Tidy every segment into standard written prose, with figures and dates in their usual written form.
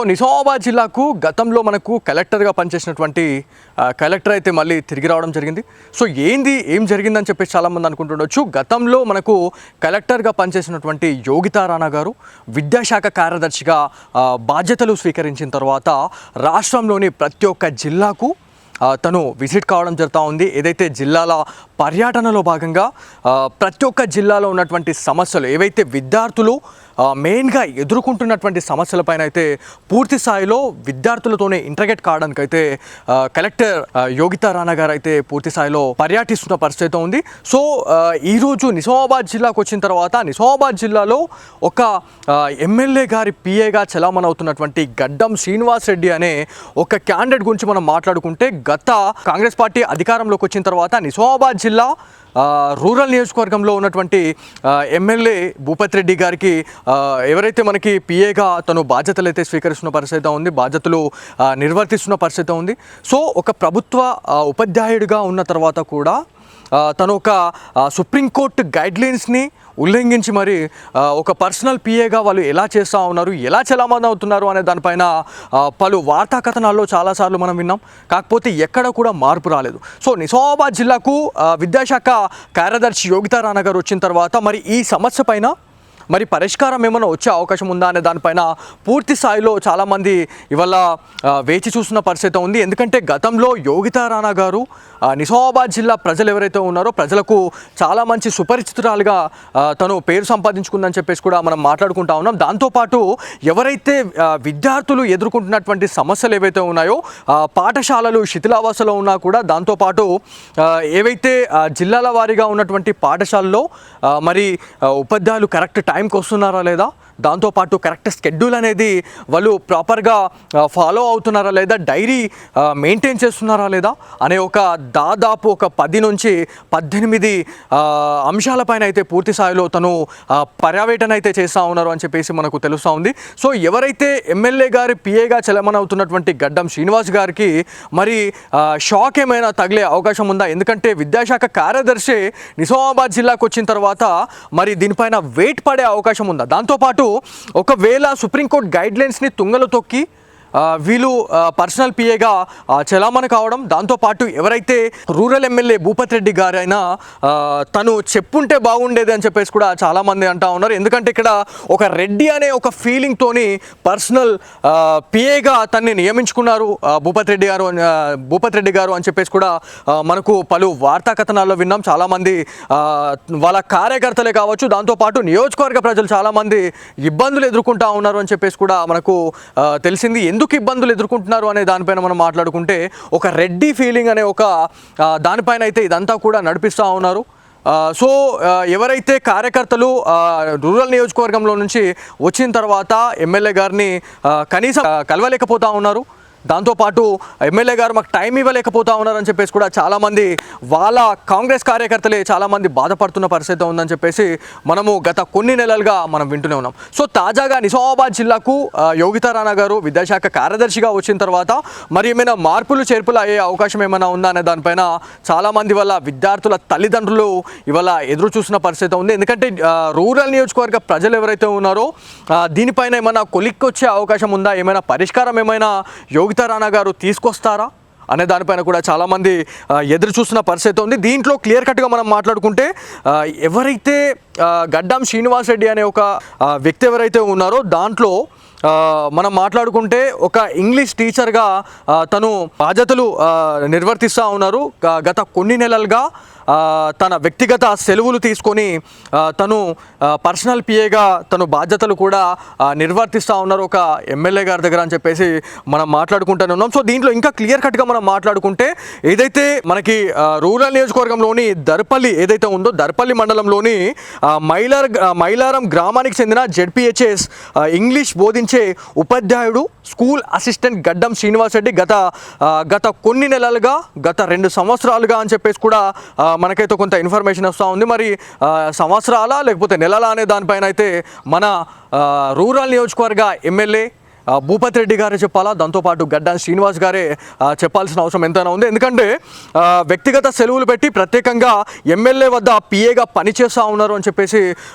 నిజామాబాద్ జిల్లాకు గతంలో మనకు కలెక్టర్గా పనిచేసినటువంటి కలెక్టర్ అయితే మళ్ళీ తిరిగి రావడం జరిగింది. సో ఏం జరిగిందని చెప్పేసి చాలామంది అనుకుంటుండొచ్చు. గతంలో మనకు కలెక్టర్గా పనిచేసినటువంటి యోగితా రాణా గారు విద్యాశాఖ కార్యదర్శిగా బాధ్యతలు స్వీకరించిన తర్వాత రాష్ట్రంలోని ప్రతి ఒక్క జిల్లాకు తను విజిట్ కావడం జరుగుతూ ఉంది. ఏదైతే జిల్లాల పర్యటనలో భాగంగా ప్రతి ఒక్క జిల్లాలో ఉన్నటువంటి సమస్యలు ఏవైతే విద్యార్థులు మెయిన్గా ఎదుర్కొంటున్నటువంటి సమస్యలపైన అయితే పూర్తి స్థాయిలో విద్యార్థులతోనే ఇంటర్గేట్ కావడానికి అయితే కలెక్టర్ యోగితా రాణా గారు అయితే పూర్తి స్థాయిలో పర్యటిస్తున్న పరిస్థితి ఉంది. సో ఈరోజు నిజామాబాద్ జిల్లాకు వచ్చిన తర్వాత నిజామాబాద్ జిల్లాలో ఒక ఎమ్మెల్యే గారి పిఏగా చలామణవుతున్నటువంటి గడ్డం శ్రీనివాస్ రెడ్డి అనే ఒక క్యాండిడేట్ గురించి మనం మాట్లాడుకుంటే, గత కాంగ్రెస్ పార్టీ అధికారంలోకి వచ్చిన తర్వాత నిజామాబాద్ జిల్లా రూరల్ నియోజకవర్గంలో ఉన్నటువంటి ఎమ్మెల్యే భూపతి రెడ్డి గారికి ఎవరైతే మనకి పిఏగా తను బాధ్యతలు అయితే స్వీకరిస్తున్న పరిస్థితి ఉంది, బాధ్యతలు నిర్వర్తిస్తున్న పరిస్థితి ఉంది. సో ఒక ప్రభుత్వ ఉపాధ్యాయుడిగా ఉన్న తర్వాత కూడా తను ఒక సుప్రీంకోర్టు గైడ్లైన్స్ని ఉల్లంఘించి మరి ఒక పర్సనల్ పిఏగా వాళ్ళు ఎలా చేస్తూ ఉన్నారు, ఎలా చలామణి అవుతున్నారు అనే దానిపైన పలు వార్తా కథనాల్లో చాలాసార్లు మనం విన్నాం. కాకపోతే ఎక్కడ కూడా మార్పు రాలేదు. సో నిజామాబాద్ జిల్లాకు విద్యాశాఖ కార్యదర్శి యోగితా రాణా గారు వచ్చిన తర్వాత మరి ఈ సమస్య పైన మరి పరిష్కారం ఏమైనా వచ్చే అవకాశం ఉందా అనే దానిపైన పూర్తి స్థాయిలో చాలామంది ఇవాళ వేచి చూస్తున్న పరిస్థితి ఉంది. ఎందుకంటే గతంలో యోగితా రాణా గారు నిజామాబాద్ జిల్లా ప్రజలు ఎవరైతే ఉన్నారో ప్రజలకు చాలా మంచి సుపరిచితురాలుగా తను పేరు సంపాదించుకుందని చెప్పేసి కూడా మనం మాట్లాడుకుంటా ఉన్నాం. దాంతోపాటు ఎవరైతే విద్యార్థులు ఎదుర్కొంటున్నటువంటి సమస్యలు ఏవైతే ఉన్నాయో పాఠశాలలు శిథిలావస్థలో ఉన్నా కూడా, దాంతోపాటు ఏవైతే జిల్లాల వారీగా ఉన్నటువంటి పాఠశాలలో మరి ఉపాధ్యాయులు కరెక్ట్ టైంకి వస్తున్నారా లేదా, దాంతోపాటు కరెక్ట్ స్కెడ్యూల్ అనేది వాళ్ళు ప్రాపర్గా ఫాలో అవుతున్నారా లేదా, డైరీ మెయింటైన్ చేస్తున్నారా లేదా అనే ఒక దాదాపు ఒక 10 నుంచి 18 అంశాలపైన అయితే పూర్తి స్థాయిలో తను పర్యవేక్షణ అయితే చేస్తూ ఉన్నారు అని చెప్పేసి మనకు తెలుస్తూ ఉంది. సో ఎవరైతే ఎమ్మెల్యే గారి పిఏగా చలామణి అవుతున్నటువంటి గడ్డం శ్రీనివాస్ గారికి మరి షాక్ ఏమైనా తగిలే అవకాశం ఉందా? ఎందుకంటే విద్యాశాఖ కార్యదర్శి నిజామాబాద్ జిల్లాకు వచ్చిన తర్వాత మరి దీనిపైన వెయిట్ పడే అవకాశం ఉందా? దాంతోపాటు ఒకవేళ సుప్రీంకోర్టు గైడ్లైన్స్ని తుంగలో తొక్కి వీళ్ళు పర్సనల్ పిఏగా చలామణి కావడం, దాంతోపాటు ఎవరైతే రూరల్ ఎమ్మెల్యే భూపతి రెడ్డి గారైనా తను చెప్పుంటే బాగుండేది అని చెప్పేసి కూడా చాలామంది అంటూ ఉన్నారు. ఎందుకంటే ఇక్కడ ఒక రెడ్డి అనే ఒక ఫీలింగ్తోని పర్సనల్ పిఏగా తన్ని నియమించుకున్నారు భూపతి రెడ్డి గారు అని చెప్పేసి కూడా మనకు పలు వార్తా కథనాల్లో విన్నాం. చాలామంది వాళ్ళ కార్యకర్తలే కావచ్చు, దాంతోపాటు నియోజకవర్గ ప్రజలు చాలామంది ఇబ్బందులు ఎదుర్కొంటూ ఉన్నారు అని చెప్పేసి కూడా మనకు తెలిసింది. ఎందుకు ఇబ్బందులు ఎదుర్కొంటున్నారు అనే దానిపైన మనం మాట్లాడుకుంటే ఒక రెడ్డి ఫీలింగ్ అనే ఒక దానిపైన అయితే ఇదంతా కూడా నడిపిస్తూ ఉన్నారు. సో ఎవరైతే కార్యకర్తలు రూరల్ నియోజకవర్గంలో నుంచి వచ్చిన తర్వాత ఎమ్మెల్యే గారిని కనీసం కలవలేకపోతూ ఉన్నారు, దాంతోపాటు ఎమ్మెల్యే గారు మాకు టైం ఇవ్వలేకపోతా ఉన్నారని చెప్పేసి కూడా చాలామంది వాళ్ళ కాంగ్రెస్ కార్యకర్తలే చాలామంది బాధపడుతున్న పరిస్థితి ఉందని చెప్పేసి మనము గత కొన్ని నెలలుగా మనం వింటూనే ఉన్నాం. సో తాజాగా నిజామాబాద్ జిల్లాకు యోగితా రాణా గారు విద్యాశాఖ కార్యదర్శిగా వచ్చిన తర్వాత మరి ఏమైనా మార్పులు చేర్పులు అయ్యే అవకాశం ఏమైనా ఉందా అనే దానిపైన చాలామంది వల్ల విద్యార్థుల తల్లిదండ్రులు ఇవాళ ఎదురు చూసిన పరిస్థితి ఉంది. ఎందుకంటే రూరల్ నియోజకవర్గ ప్రజలు ఎవరైతే ఉన్నారో దీనిపైన ఏమైనా కొలిక్కొచ్చే అవకాశం ఉందా, ఏమైనా పరిష్కారం ఏమైనా యోగితా రాణా గారు తీసుకొస్తారా అనే దానిపైన కూడా చాలామంది ఎదురు చూస్తున్న పరిస్థితి ఉంది. దీంట్లో క్లియర్ కట్గా మనం మాట్లాడుకుంటే ఎవరైతే గడ్డం శ్రీనివాస్ రెడ్డి అనే ఒక వ్యక్తి ఎవరైతే ఉన్నారో దాంట్లో మనం మాట్లాడుకుంటే ఒక ఇంగ్లీష్ టీచర్గా తను బాధ్యతలు నిర్వర్తిస్తూ ఉన్నారు. గత కొన్ని నెలలుగా తన వ్యక్తిగత సెలవులు తీసుకొని తను పర్సనల్ పిఏగా తను బాధ్యతలు కూడా నిర్వర్తిస్తూ ఉన్నారు ఒక ఎమ్మెల్యే గారి దగ్గర అని చెప్పేసి మనం మాట్లాడుకుంటూనే ఉన్నాం. సో దీంట్లో ఇంకా క్లియర్ కట్గా మనం మాట్లాడుకుంటే ఏదైతే మనకి రూరల్ నియోజకవర్గంలోని దర్పల్లి ఏదైతే ఉందో దర్పల్లి మండలంలోని మైలారం గ్రామానికి చెందిన జెడ్పిహెచ్ఎస్ ఇంగ్లీష్ బోధించే ఉపాధ్యాయుడు స్కూల్ అసిస్టెంట్ గడ్డం శ్రీనివాస్ రెడ్డి గత కొన్ని నెలలుగా గత 2 సంవత్సరాలుగా అని చెప్పేసి కూడా మనకైతే కొంత ఇన్ఫర్మేషన్ వస్తూ ఉంది. మరి సంవత్సరాల లేకపోతే నెలల అనే దానిపైన అయితే మన రూరల్ నియోజకవర్గ ఎమ్మెల్యే భూపతి రెడ్డి గారే చెప్పాలా, దాంతోపాటు గడ్డం శ్రీనివాస్ గారే చెప్పాల్సిన అవసరం ఎంతైనా ఉంది. ఎందుకంటే వ్యక్తిగత సెలవులు పెట్టి ప్రత్యేకంగా ఎమ్మెల్యే వద్ద పిఏగా పనిచేస్తూ ఉన్నారు అని చెప్పేసి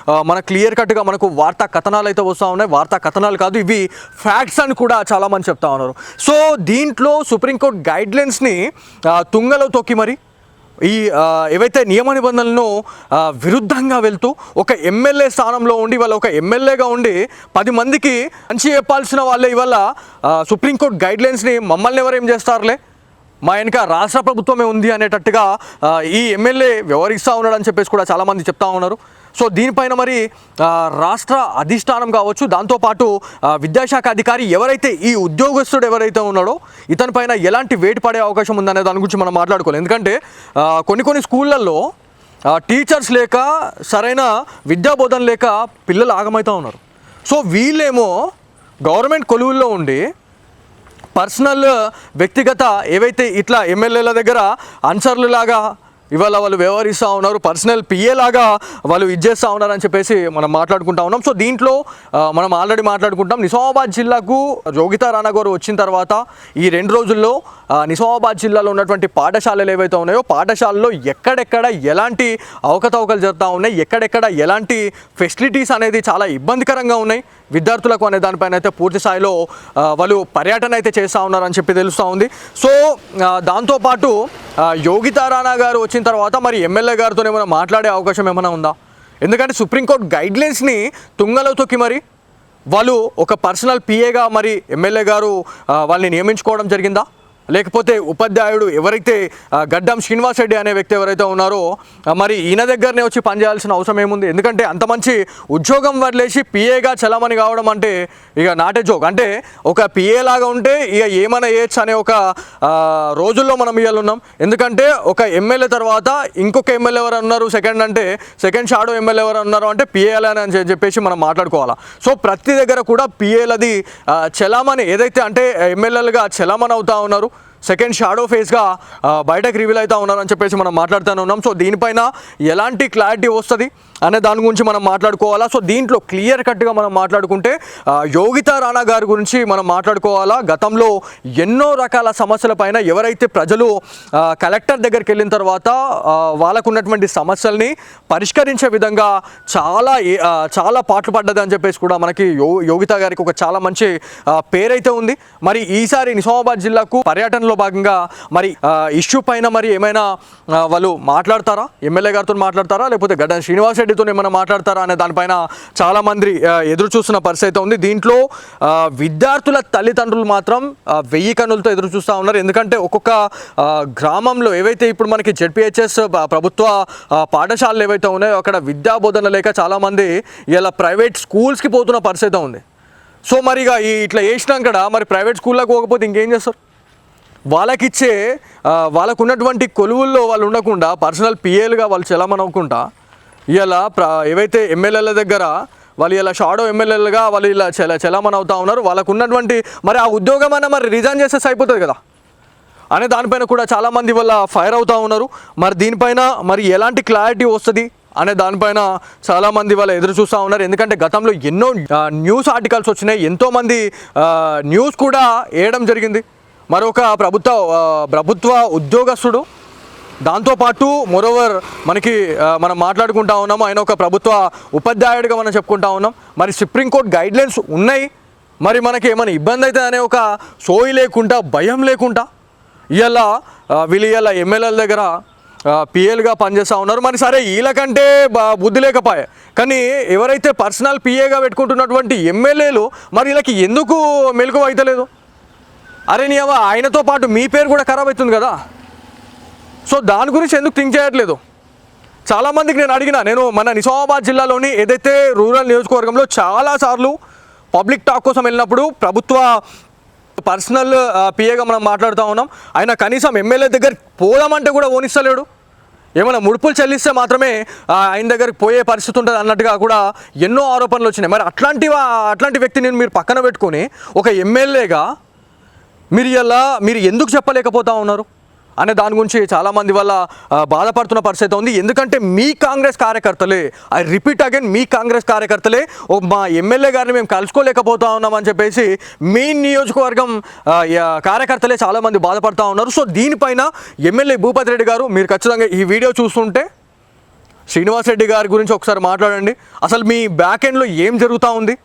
మన క్లియర్ కట్గా మనకు వార్తా కథనాలు అయితే వస్తూ ఉన్నాయి. వార్తా కథనాలు కాదు, ఇవి ఫ్యాక్ట్స్ అని కూడా చాలామంది చెప్తా ఉన్నారు. సో దీంట్లో సుప్రీంకోర్టు గైడ్లైన్స్ని తుంగలో తొక్కి మరి ఈ ఏవైతే నియమ నిబంధనలను విరుద్ధంగా వెళ్తూ ఒక ఎమ్మెల్యే స్థానంలో ఉండి ఇవాళ ఒక ఎమ్మెల్యేగా ఉండి 10 మందికి మంచి చెప్పాల్సిన వాళ్ళే ఇవాళ సుప్రీంకోర్టు గైడ్లైన్స్ని మమ్మల్ని ఎవరేం చేస్తారులే, మా వెనక రాష్ట్ర ప్రభుత్వమే ఉంది అనేటట్టుగా ఈ ఎమ్మెల్యే వ్యవహరిస్తూ ఉన్నాడని చెప్పేసి కూడా చాలామంది చెప్తా ఉన్నారు. సో దీనిపైన మరి రాష్ట్ర అధిష్టానం కావచ్చు, దాంతోపాటు విద్యాశాఖ అధికారి ఎవరైతే ఈ ఉద్యోగస్తుడు ఎవరైతే ఉన్నాడో ఇతనిపైన ఎలాంటి వేటు పడే అవకాశం ఉందనే దాని గురించి మనం మాట్లాడుకోవాలి. ఎందుకంటే కొన్ని స్కూళ్ళల్లో టీచర్స్ లేక సరైన విద్యాబోధన లేక పిల్లలు ఆగమవుతూ ఉన్నారు. సో వీళ్ళేమో గవర్నమెంట్ కొలువుల్లో ఉండి పర్సనల్ వ్యక్తిగత ఏవైతే ఇట్లా ఎమ్మెల్యేల దగ్గర అన్సర్లు లాగా ఇవాళ వాళ్ళు వ్యవహరిస్తూ ఉన్నారు, పర్సనల్ పిఏ లాగా వాళ్ళు ఇచ్చేస్తూ ఉన్నారని చెప్పేసి మనం మాట్లాడుకుంటా ఉన్నాం. సో దీంట్లో మనం ఆల్రెడీ మాట్లాడుకుంటాం. నిజామాబాద్ జిల్లాకు యోగితా రాణా గారు వచ్చిన తర్వాత ఈ 2 రోజుల్లో నిజామాబాద్ జిల్లాలో ఉన్నటువంటి పాఠశాలలు ఏవైతే ఉన్నాయో పాఠశాలలో ఎక్కడెక్కడ ఎలాంటి అవకతవకలు జరుగుతూ ఉన్నాయి, ఎక్కడెక్కడ ఎలాంటి ఫెసిలిటీస్ అనేది చాలా ఇబ్బందికరంగా ఉన్నాయి విద్యార్థులకు అనే దానిపైన అయితే పూర్తి స్థాయిలో వాళ్ళు పర్యటన అయితే చేస్తూ ఉన్నారని చెప్పి తెలుస్తూ ఉంది. సో దాంతోపాటు యోగితా రాణా గారు వచ్చిన తర్వాత మరి ఎమ్మెల్యే గారితో ఏమైనా మాట్లాడే అవకాశం ఏమైనా ఉందా? ఎందుకంటే సుప్రీంకోర్టు గైడ్లైన్స్ని తుంగలో తొక్కి మరి వాళ్ళు ఒక పర్సనల్ పిఏగా మరి ఎమ్మెల్యే గారు వాళ్ళని నియమించుకోవడం జరిగిందా, లేకపోతే ఉపాధ్యాయుడు ఎవరైతే గడ్డం శ్రీనివాస్ రెడ్డి అనే వ్యక్తి ఎవరైతే ఉన్నారో మరి ఈయన దగ్గరనే వచ్చి పనిచేయాల్సిన అవసరం ఏముంది? ఎందుకంటే అంత మంచి ఉద్యోగం వదిలేసి పిఏగా చలామణి కావడం అంటే ఇక నాటే జోక్. అంటే ఒక పిఏ లాగా ఉంటే ఇక ఏమైనా చేయొచ్చు అనే ఒక రోజుల్లో మనం ఇవాళ ఉన్నాం. ఎందుకంటే ఒక ఎమ్మెల్యే తర్వాత ఇంకొక ఎమ్మెల్యే ఎవరు ఉన్నారు, సెకండ్ షాడో ఎమ్మెల్యే ఎవరు ఉన్నారు అంటే పిఏలని అని చెప్పేసి మనం మాట్లాడుకోవాలా. సో ప్రతి దగ్గర కూడా పిఏలది చలామణి ఏదైతే అంటే ఎమ్మెల్యేలుగా చలామణి అవుతా ఉన్నారు, సెకండ్ షాడో ఫేస్గా బయటకు రివీల్ అవుతా ఉన్నారని చెప్పేసి మనం మాట్లాడుతూనే ఉన్నాం. సో దీనిపైన ఎలాంటి క్లారిటీ వస్తుంది అనే దాని గురించి మనం మాట్లాడుకోవాలా. సో దీంట్లో క్లియర్ కట్గా మనం మాట్లాడుకుంటే యోగితా రాణా గారి గురించి మనం మాట్లాడుకోవాలా. గతంలో ఎన్నో రకాల సమస్యలపైన ఎవరైతే ప్రజలు కలెక్టర్ దగ్గరికి వెళ్ళిన తర్వాత వాళ్ళకు ఉన్నటువంటి సమస్యల్ని పరిష్కరించే విధంగా చాలా పాటలు పడ్డది అని చెప్పేసి కూడా మనకి యోగితా గారికి ఒక చాలా మంచి పేరైతే ఉంది. మరి ఈసారి నిజామాబాద్ జిల్లాకు పర్యటనలో భాగంగా మరి ఇష్యూ పైన మరి ఏమైనా వాళ్ళు మాట్లాడతారా, ఎమ్మెల్యే గారితో మాట్లాడతారా, లేకపోతే గడ్డం శ్రీనివాస్ రెడ్డితో ఏమైనా మాట్లాడతారా అనే దానిపైన చాలామంది ఎదురు చూస్తున్న పరిస్థితి ఉంది. దీంట్లో విద్యార్థుల తల్లిదండ్రులు మాత్రం 1000 కన్నులతో ఎదురు చూస్తూ ఉన్నారు. ఎందుకంటే ఒక్కొక్క గ్రామంలో ఏవైతే ఇప్పుడు మనకి జెడ్పీహెచ్ఎస్ ప్రభుత్వ పాఠశాలలు ఏవైతే ఉన్నాయో అక్కడ విద్యాబోధన లేక చాలామంది ఇలా ప్రైవేట్ స్కూల్స్కి పోతున్న పరిస్థితి ఉంది. సో మరి ఇక ఇట్లా చేసినాక మరి ప్రైవేట్ స్కూల్లోకి పోకపోతే ఇంకేం చేస్తారు? వాళ్ళకు ఉన్నటువంటి కొలువుల్లో వాళ్ళు ఉండకుండా పర్సనల్ పిఏలుగా వాళ్ళు చలామణవ్వకుండా ఇలా ఏవైతే ఎమ్మెల్యేల దగ్గర వాళ్ళు ఇలా షాడో ఎమ్మెల్యేలుగా వాళ్ళు ఇలా చలామణి అవుతా ఉన్నారు. వాళ్ళకు ఉన్నటువంటి మరి ఆ ఉద్యోగం అన్న మరి రిజైన్ చేసేసి అయిపోతుంది కదా అనే దానిపైన కూడా చాలామంది వాళ్ళ ఫైర్ అవుతూ ఉన్నారు. మరి దీనిపైన మరి ఎలాంటి క్లారిటీ వస్తుంది అనే దానిపైన చాలామంది వాళ్ళు ఎదురు చూస్తూ ఉన్నారు. ఎందుకంటే గతంలో ఎన్నో న్యూస్ ఆర్టికల్స్ వచ్చినాయి, ఎంతోమంది న్యూస్ కూడా వేయడం జరిగింది. మరొక ప్రభుత్వ ఉద్యోగస్తుడు, దాంతోపాటు మోరోవర్ మనం మాట్లాడుకుంటా ఉన్నాము ఆయన ఒక ప్రభుత్వ ఉపాధ్యాయుడిగా మనం చెప్పుకుంటా ఉన్నాం. మరి సుప్రీంకోర్టు గైడ్లైన్స్ ఉన్నాయి, మరి మనకి ఏమైనా ఇబ్బంది అవుతుంది అనే ఒక సోయి లేకుండా భయం లేకుండా వీళ్ళు ఎమ్మెల్యేల దగ్గర పిఏలుగా పనిచేస్తూ ఉన్నారు. మరి సరే వీళ్ళకంటే బుద్ధి లేకపోయా, కానీ ఎవరైతే పర్సనల్ పిఏగా పెట్టుకుంటున్నటువంటి ఎమ్మెల్యేలు మరి వీళ్ళకి ఎందుకు మెలకువ అవుతలేదు? అరే నీవ ఆయనతో పాటు మీ పేరు కూడా ఖరాబ్ అవుతుంది కదా. సో దాని గురించి ఎందుకు థింక్ చేయట్లేదు? చాలామందికి నేను మన నిజామాబాద్ జిల్లాలోని ఏదైతే రూరల్ నియోజకవర్గంలో చాలాసార్లు పబ్లిక్ టాక్ కోసం వెళ్ళినప్పుడు ప్రభుత్వ పర్సనల్ పిఏగా మనం మాట్లాడుతూ ఉన్నాం. ఆయన కనీసం ఎమ్మెల్యే దగ్గర పోదామంటే కూడా ఓనిస్తలేడు. ఏమైనా ముడుపులు చెల్లిస్తే మాత్రమే ఆయన దగ్గరికి పోయే పరిస్థితి ఉంటుంది అన్నట్టుగా కూడా ఎన్నో ఆరోపణలు వచ్చినాయి. మరి అట్లాంటి వ్యక్తిని మీరు పక్కన పెట్టుకొని ఒక ఎమ్మెల్యేగా మీరు ఎందుకు చెప్పలేకపోతా ఉన్నారు? అనే దాని గురించి చాలామంది వల్ల బాధపడుతున్న పరిస్థితి ఉంది. ఎందుకంటే మీ కాంగ్రెస్ కార్యకర్తలే, ఐ రిపీట్ అగైన్, మీ కాంగ్రెస్ కార్యకర్తలే మా ఎమ్మెల్యే గారిని మేము కలుసుకోలేకపోతా ఉన్నామని చెప్పేసి మీ నియోజకవర్గం కార్యకర్తలే చాలామంది బాధపడుతూ ఉన్నారు. సో దీనిపైన ఎమ్మెల్యే భూపతి రెడ్డి గారు, మీరు ఖచ్చితంగా ఈ వీడియో చూస్తుంటే శ్రీనివాస్ రెడ్డి గారి గురించి ఒకసారి మాట్లాడండి. అసలు మీ బ్యాక్ ఎండ్లో ఏం జరుగుతూ ఉంది?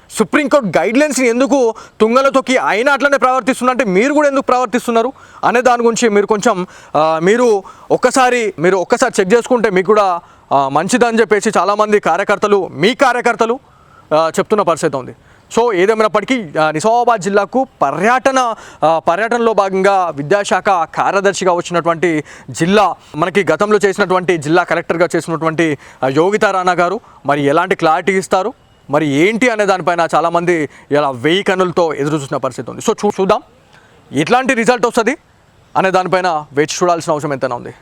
సుప్రీంకోర్టు గైడ్లైన్స్ని ఎందుకు తుంగలో తొక్కి అయినా అట్లనే ప్రవర్తిస్తున్నారు అంటే మీరు కూడా ఎందుకు ప్రవర్తిస్తున్నారు అనే దాని గురించి మీరు కొంచెం మీరు ఒక్కసారి చెక్ చేసుకుంటే మీకు కూడా మంచిదని చెప్పేసి చాలామంది కార్యకర్తలు, మీ కార్యకర్తలు చెప్తున్న పరిస్థితి ఉంది. సో ఏదేమైనప్పటికీ నిజామాబాద్ జిల్లాకు పర్యటనలో భాగంగా విద్యాశాఖ కార్యదర్శిగా వచ్చినటువంటి జిల్లా, మనకి గతంలో చేసినటువంటి జిల్లా కలెక్టర్గా చేసినటువంటి యోగితా రాణా గారు మరి ఎలాంటి క్లారిటీ ఇస్తారు, మరి ఏంటి అనే దానిపైన చాలామంది ఇలా 1000 కన్నులతో ఎదురు చూసిన పరిస్థితి ఉంది. సో చూద్దాం ఎట్లాంటి రిజల్ట్ వస్తుంది అనే దానిపైన వేచి చూడాల్సిన అవసరం ఎంతైనా ఉంది.